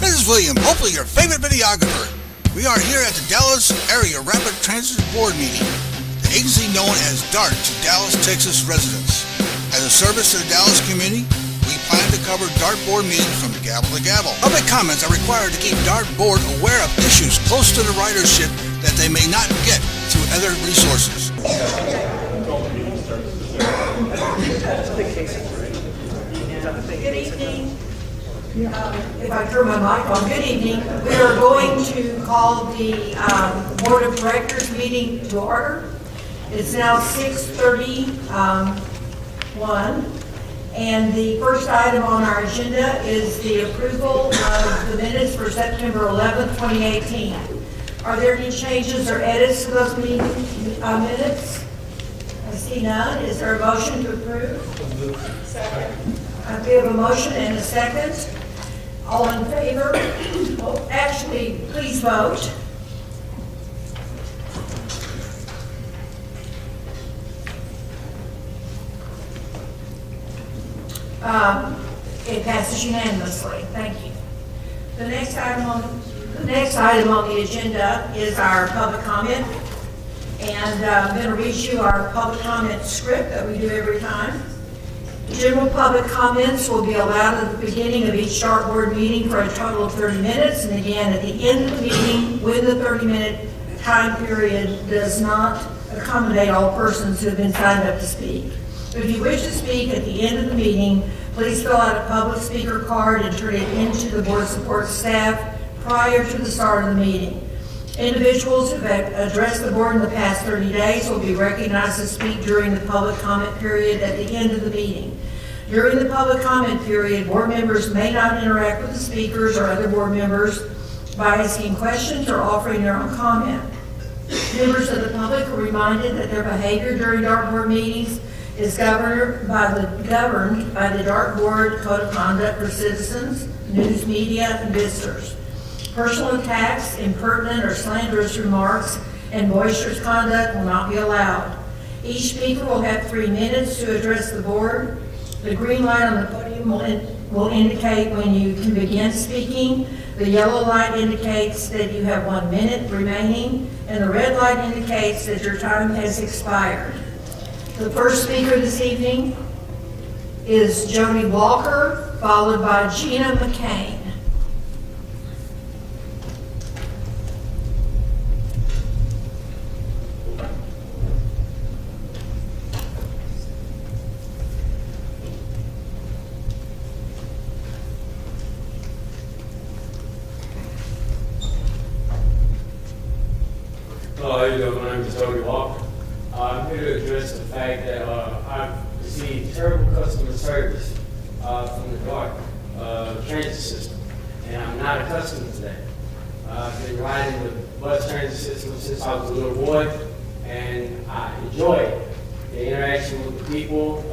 This is William, hopefully your favorite videographer. We are here at the Dallas Area Rapid Transit Board meeting, the agency known as DART to Dallas, Texas residents. As a service to the Dallas community, we plan to cover DART board meetings from gavel to gavel. Public comments are required to keep DART board aware of issues close to the ridership that they may not get through other resources. Good evening. If I turn my mic on, good evening. We are going to call the Board of Directors meeting to order. It's now 6:31, and the first item on our agenda is the approval of the minutes for September 11th, 2018. Are there any changes or edits to those meeting minutes? I see none. Is there a motion to approve? Second. We have a motion and a second. All in favor? Oh, actually, please vote. It passes unanimously. Thank you. The next item on the agenda is our public comment. And I'm going to read you our public comment script that we do every time. General public comments will be allowed at the beginning of each DART board meeting for a total of 30 minutes, and again at the end of the meeting when the 30-minute time period does not accommodate all persons who have been signed up to speak. If you wish to speak at the end of the meeting, please fill out a public speaker card and turn it into the board support staff prior to the start of the meeting. Individuals who have addressed the board in the past 30 days will be recognized to speak during the public comment period at the end of the meeting. During the public comment period, board members may not interact with the speakers or other board members by asking questions or offering their own comment. Members of the public are reminded that their behavior during DART board meetings is governed by the DART board Code of Conduct for citizens, news media, and visitors. Personal attacks, impertinent or slanderous remarks, and boisterous conduct will not be allowed. Each speaker will have 3 minutes to address the board. The green light on the podium will indicate when you can begin speaking. The yellow light indicates that you have 1 minute remaining, and the red light indicates that your time has expired. The first speaker this evening is Jody Walker, followed by Gina McCain. Hello, how you doing? My name is Jody Walker. I'm here to address the fact that I've received terrible customer service from the DART transit system, and I'm not accustomed to that. I've been riding the bus transit system since I was a little boy, and I enjoy it. The interaction with the people,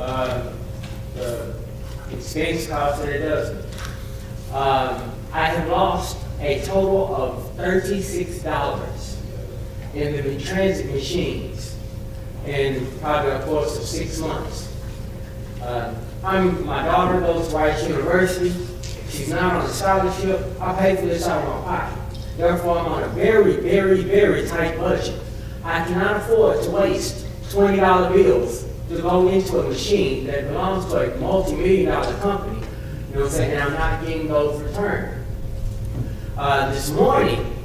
the experience cost that it does me. I have lost a total of $36 in the transit machines in probably a course of 6 months. My daughter goes to Rice University. She's not on a scholarship. I pay for this out of my pocket. Therefore, I'm on a very, very, very tight budget. I cannot afford to waste $20 bills to go into a machine that belongs to a multi-million-dollar company. You know what I'm saying? And I'm not getting those returned. This morning,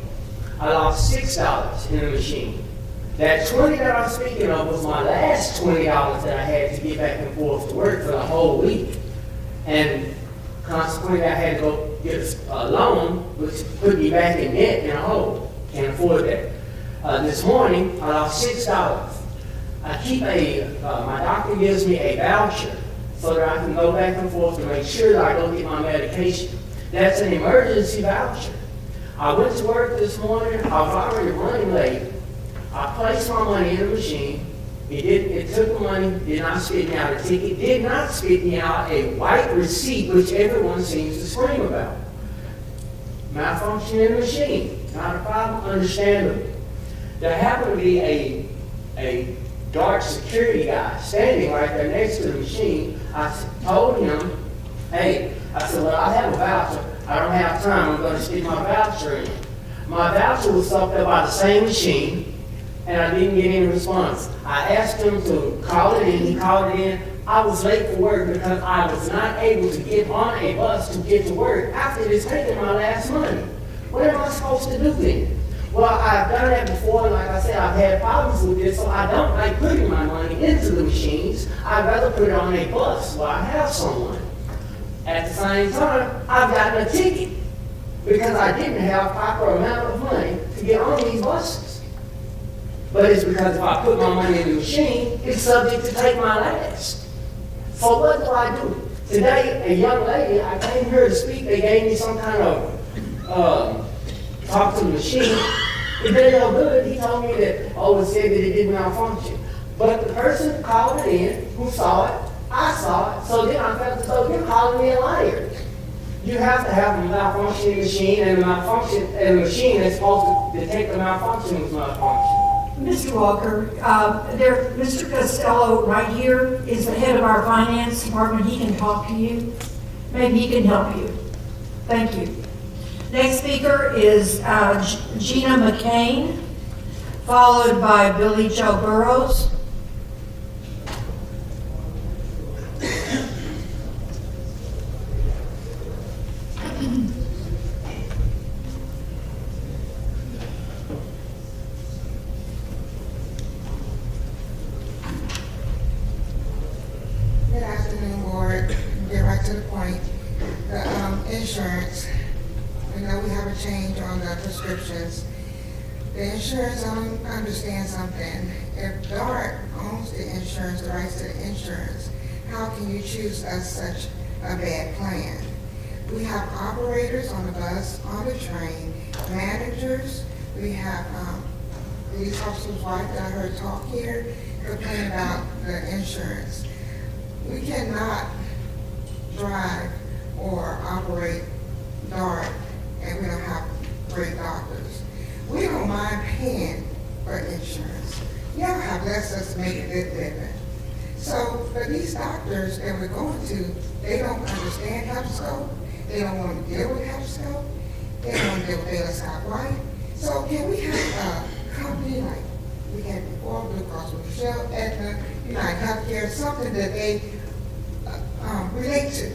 I lost $6 in the machine. That $20 that I'm speaking of was my last $20 that I had to get back and forth to work for the whole week. And consequently, I had to go get a loan, which put me back in debt in a hole. Can't afford that. This morning, I lost $6. I keep my doctor gives me a voucher so that I can go back and forth to make sure that I go get my medication. That's an emergency voucher. I went to work this morning. I was already running late. I placed my money in the machine. It took the money, did not spit me out a ticket, did not spit me out a white receipt, which everyone seems to scream about. Malfunction in the machine, not a problem, understandable. There happened to be a DART security guy standing right there next to the machine. I told him, hey, I said, well, I have a voucher. I don't have time, I'm gonna stick my voucher in. My voucher was up there by the same machine, and I didn't get any response. I asked him to call it in, he called it in. I was late for work because I was not able to get on a bus to get to work after it's taken my last money. What am I supposed to do then? Well, I've done that before, and like I said, I've had problems with this, so I don't like putting my money into the machines. I'd rather put it on a bus where I have someone. At the same time, I've gotten a ticket because I didn't have proper amount of money to get on these buses. But it's because if I put my money in the machine, it's subject to take my last. So what do I do? Today, a young lady, I came here to speak, they gave me some kind of talk to the machine. It did no good. He told me that, it said that it did malfunction. But the person called it in, who saw it, I saw it, so then I felt as though you're calling me a liar. You have to have a malfunctioning machine, and the machine is supposed to detect the malfunctioning malfunction. Mr. Walker, Mr. Costello right here is the head of our finance department. He can talk to you. Maybe he can help you. Thank you. Next speaker is Gina McCain, followed by Billy Joe Burrows. Good afternoon, board. Get right to the point. The insurance, we know we have a change on the prescriptions. The insurance, I don't understand something. If DART owns the insurance, the rights to the insurance, how can you choose us such a bad plan? We have operators on the bus, on the train, managers. We have police officers' wife that I heard talk here complain about the insurance. We cannot drive or operate DART and we don't have great doctors. We don't mind paying for insurance. Y'all have blessed us to make a good living. So for these doctors that we're going to, they don't understand HealthScope. They don't want to deal with HealthScope. They don't want to deal with Baylor Scott White. So can we have a company like we had before, Blue Cross Blue Shield, Aetna, United Healthcare, something that they relate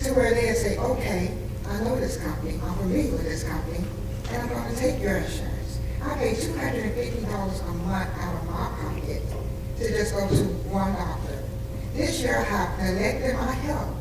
to where they say, okay, I know this company, I'm familiar with this company, and I'm going to take your insurance. I pay $250 a month out of my pocket to just go to one doctor. This year I have neglected my health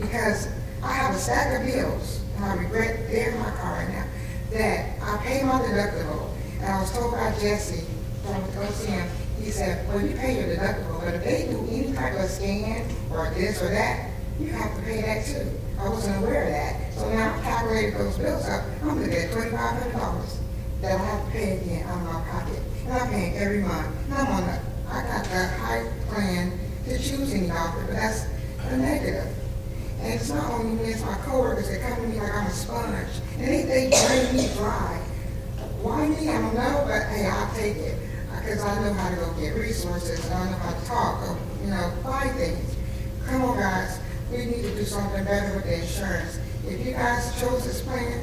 because I have a stack of bills, and I regret they're in my car right now, that I pay my deductible. And I was told by Jesse from OCM, he said, well, you pay your deductible, but if they do any type of scan or this or that, you have to pay that too. I wasn't aware of that. So now I've calculated those bills up. I'm looking at $2,500 that I have to pay again out of my pocket. And I'm paying every month. And I got the high plan to choose any doctor, but that's a negative. And it's not only me, it's my coworkers that come to me like I'm a sponge. And they drain me dry. Why me? I don't know, but hey, I'll take it. Because I know how to go get resources, and I know how to talk, or, buy things. Come on, guys. We need to do something better with the insurance. If you guys chose this plan,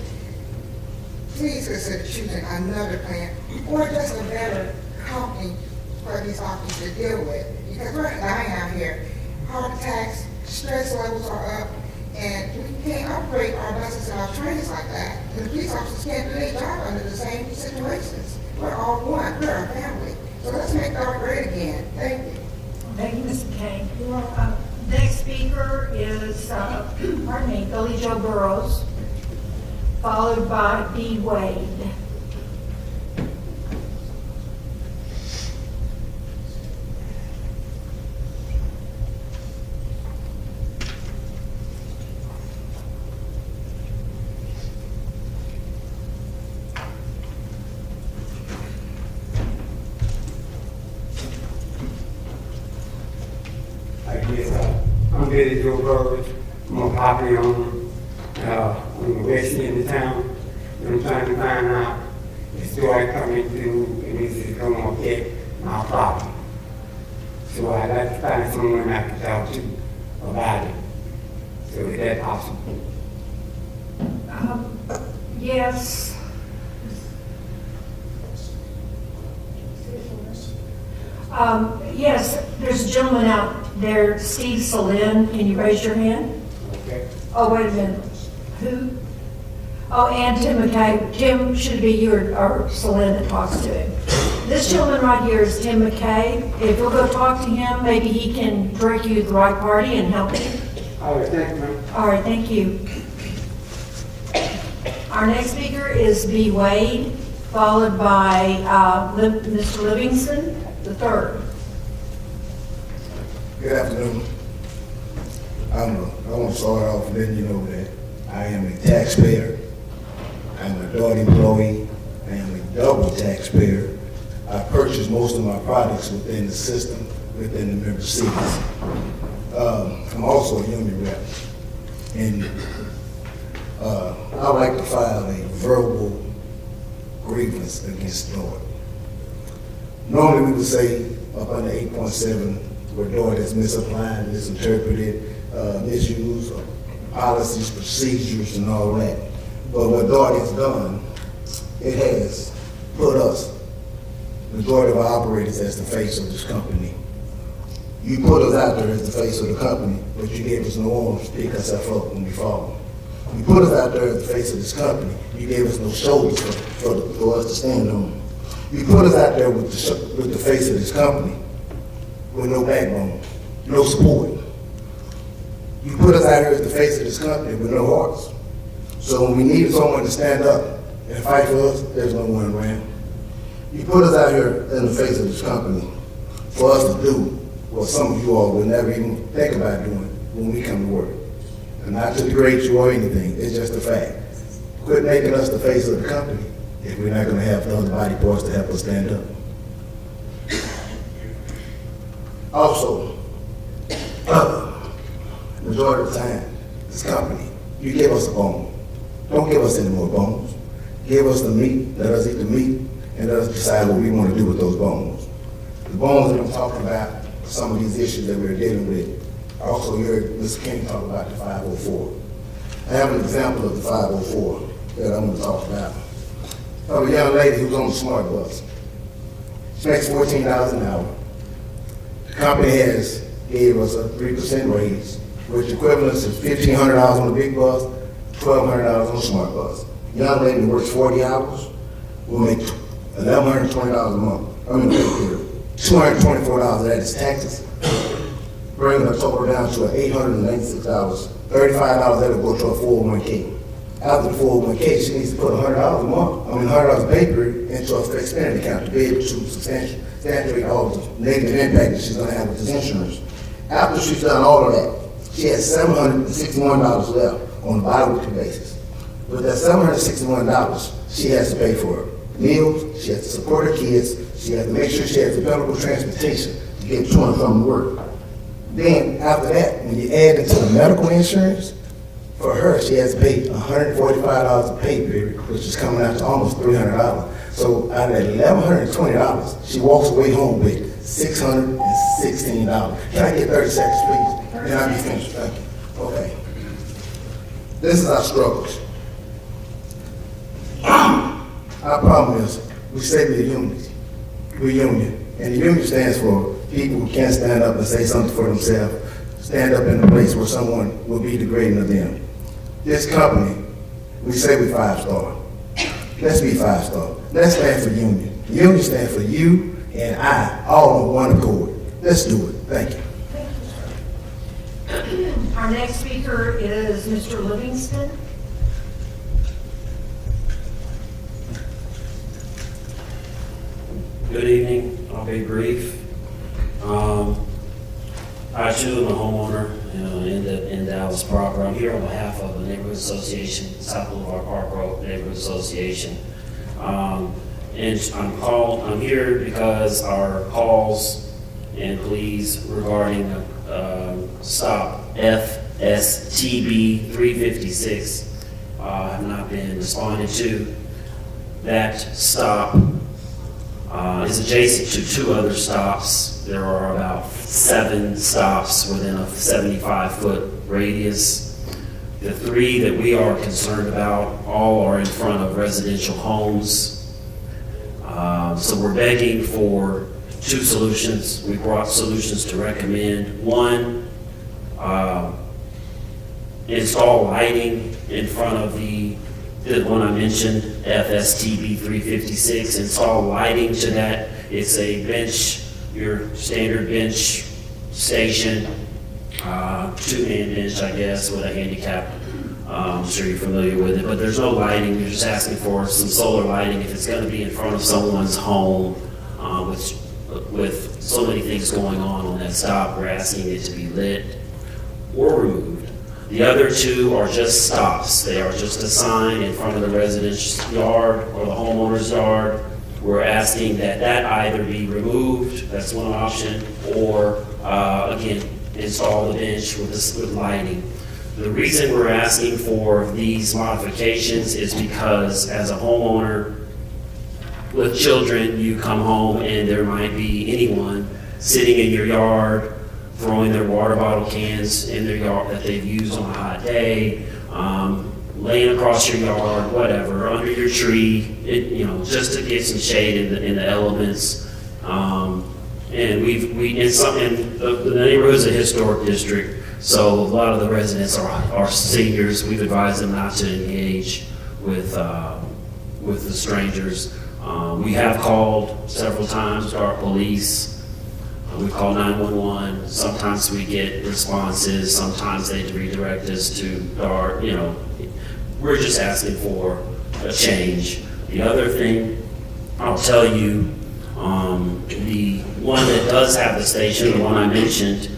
please consider choosing another plan, or just a better company for these doctors to deal with. Because we're dying out here. Heart attacks, stress levels are up, and we can't operate our buses and our trains like that. And the police officers can't do their job under the same situations. We're all one. We're a family. So let's make DART great again. Thank you. Thank you, Mr. Kane. Next speaker is, Billy Joe Burrows, followed by Dee Wade. I'm Billy Joe Burrows. I'm a property owner on the west end of town. And I'm trying to find out the story coming through and this is going to affect my property. So I'd like to find someone I can talk to about it. So is that possible? Yes. Yes, there's a gentleman out there, Steve Salin. Can you raise your hand? Okay. Oh, wait a minute. Who? Oh, and Tim McKay. Tim should be you or Salin that talks to him. This gentleman right here is Tim McKay. If you'll go talk to him, maybe he can direct you to the right party and help you. All right, thank you, ma'am. All right, thank you. Our next speaker is B. Wade, followed by Mr. Livingston, the third. Good afternoon. I want to start off letting you know that I am a taxpayer. I'm an adult employee. I am a double taxpayer. I purchase most of my products within the system, within the member cities. I'm also a union rep. And I would like to file a verbal grievance against DORT. Normally, we would say up under 8.7, where DORT has misapplied, misinterpreted, misused policies, procedures, and all that. But what DORT has done, it has put us, the majority of our operators, as the face of this company. You put us out there as the face of the company, but you gave us no arms to pick ourselves up when we fall. You put us out there as the face of this company, you gave us no shoulders for us to stand on. You put us out there with the face of this company with no backbone, no support. You put us out here as the face of this company with no hearts. So when we needed someone to stand up and fight for us, there's no one around. You put us out here in the face of this company for us to do what some of you all would never even think about doing when we come to work. And not to degrade you or anything, it's just a fact. Quit making us the face of the company if we're not gonna have the other body parts to help us stand up. Also, majority of the time, this company, you give us a bone. Don't give us any more bones. Give us the meat, let us eat the meat, and let us decide what we want to do with those bones. The bones that I'm talking about, some of these issues that we're dealing with. I also heard Mr. King talk about the 504. I have an example of the 504 that I'm going to talk about. Of a young lady who's on the smart bus. She makes $14 an hour. The company has gave us a 3% raise, which equivalents to $1,500 on the big bus, $1,200 on the smart bus. Young lady works 40 hours, will make $1,120 a month. I mean, $224 of that is taxes, bringing her total down to $896. $35 that will go to a 401k. After the 401k, she needs to put $100 a month, $100 a pay period into a fixed spending account to be able to substantiate all the negative impact that she's going to have with this insurance. After she's done all of that, she has $761 left on a bi-weekly basis. With that $761, she has to pay for meals, she has to support her kids, she has to make sure she has available transportation to get to and from work. Then after that, when you add into the medical insurance, for her, she has to pay $145 a pay period, which is coming out to almost $300. So out of that $1,120, she walks away home with $616. Can I get 30 seconds, please? Then I'll be finished. Thank you. Okay. This is our struggles. Our problem is we say we're union. We're union. And the union stands for people who can't stand up and say something for themselves, stand up in a place where someone will be degrading of them. This company, we say we're 5-star. Let's be 5-star. Let's stand for union. Union stands for you and I, all on one accord. Let's do it. Thank you. Our next speaker is Mr. Livingston. Good evening. I'll be brief. I too am a homeowner in Dallas proper. I'm here on behalf of the Neighborhood Association, South Boulevard Park Road Neighborhood Association. And I'm here because our calls and pleas regarding stop FSTB 356 have not been responded to. That stop is adjacent to 2 other stops. There are about 7 stops within a 75-foot radius. The three that we are concerned about all are in front of residential homes. So we're begging for two solutions. We brought solutions to recommend. One, install lighting in front of the one I mentioned, FSTB 356. Install lighting to that. It's a bench, your standard bench station, two-man bench, I guess, with a handicap. I'm sure you're familiar with it, but there's no lighting. We're just asking for some solar lighting if it's going to be in front of someone's home, with so many things going on that stop. We're asking it to be lit or removed. The other two are just stops. They are just a sign in front of the resident's yard or the homeowner's yard. We're asking that either be removed, that's one option, or again, install the bench with lighting. The reason we're asking for these modifications is because as a homeowner with children, you come home and there might be anyone sitting in your yard, throwing their water bottle cans in their yard that they've used on a hot day, laying across your yard, whatever, under your tree, just to get some shade in the elements. And the neighborhood's a historic district, so a lot of the residents are seniors. We've advised them not to engage with the strangers. We have called several times to our police. We call 911. Sometimes we get responses. Sometimes they redirect us to our, we're just asking for a change. The other thing, I'll tell you, the one that does have the station, the one I mentioned,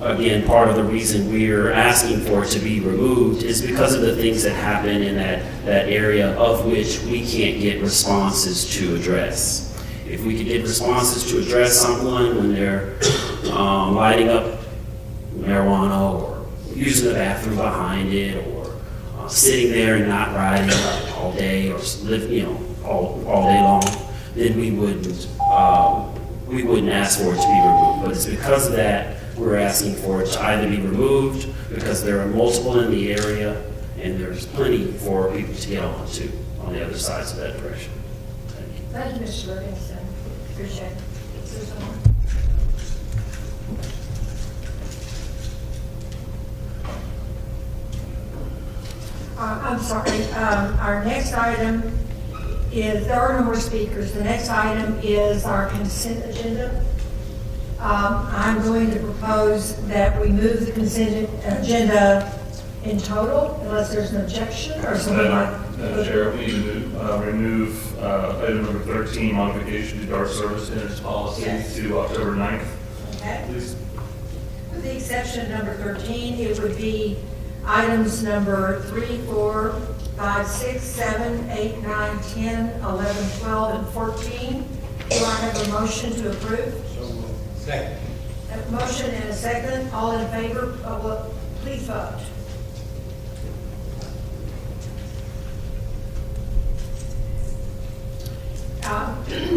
again, part of the reason we're asking for it to be removed is because of the things that happen in that area of which we can't get responses to address. If we could get responses to address someone when they're lighting up marijuana or using the bathroom behind it or sitting there and not riding all day or all day long, then we wouldn't ask for it to be removed. But it's because of that we're asking for it to either be removed because there are multiple in the area and there's plenty for people to get onto on the other sides of that direction. Thank you. Thank you, Mr. Livingston. Appreciate it. Susan? I'm sorry, our next item is, there are no more speakers. The next item is our consent agenda. I'm going to propose that we move the consent agenda in total, unless there's an objection or something like. Madam Chair, we need to remove item number 13, modification to DART service attendance policy Yes. to October 9th. Okay. Please. With the exception of number 13, it would be items number 3, 4, 5, 6, 7, 8, 9, 10, 11, 12, and 14. Do I have a motion to approve? Second. A motion and a second. All in favor? Please vote.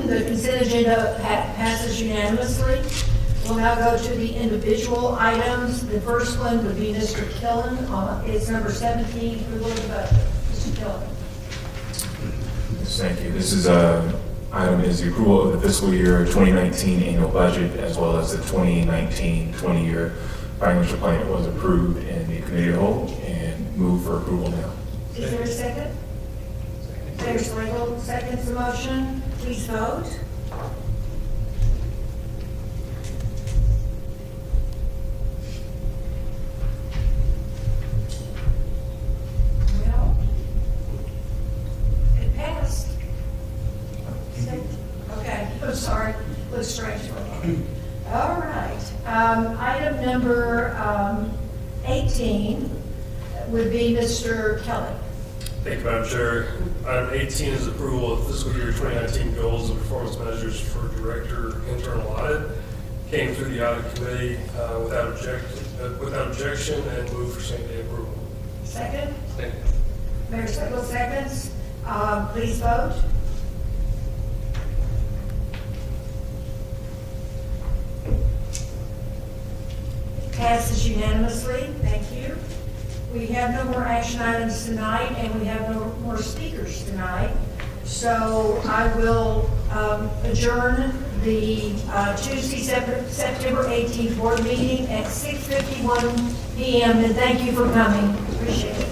The consent agenda passes unanimously. We'll now go to the individual items. The first one would be Mr. Killen. It's number 17, approval of the budget. Mr. Killen. Yes, thank you. This is item is the approval of the fiscal year 2019 annual budget as well as the 2019 20-year financial plan that was approved in the committee of the whole and move for approval now. Is there a second? Mayor Slagle seconds the motion. Please vote. Well, it passed. Okay, I'm sorry. Looks strange for me. All right. Item number 18 would be Mr. Kelly. Thank you, Madam Chair. Item 18 is approval of fiscal year 2019 goals and performance measures for director internal audit. Came through the audit committee without objection and move for same-day approval. Second? Second. Mayor Slagle seconds. Please vote. Passes unanimously. Thank you. We have no more action items tonight, and we have no more speakers tonight. So I will adjourn the Tuesday, September 18th board meeting at 6:51 p.m. And thank you for coming. Appreciate it.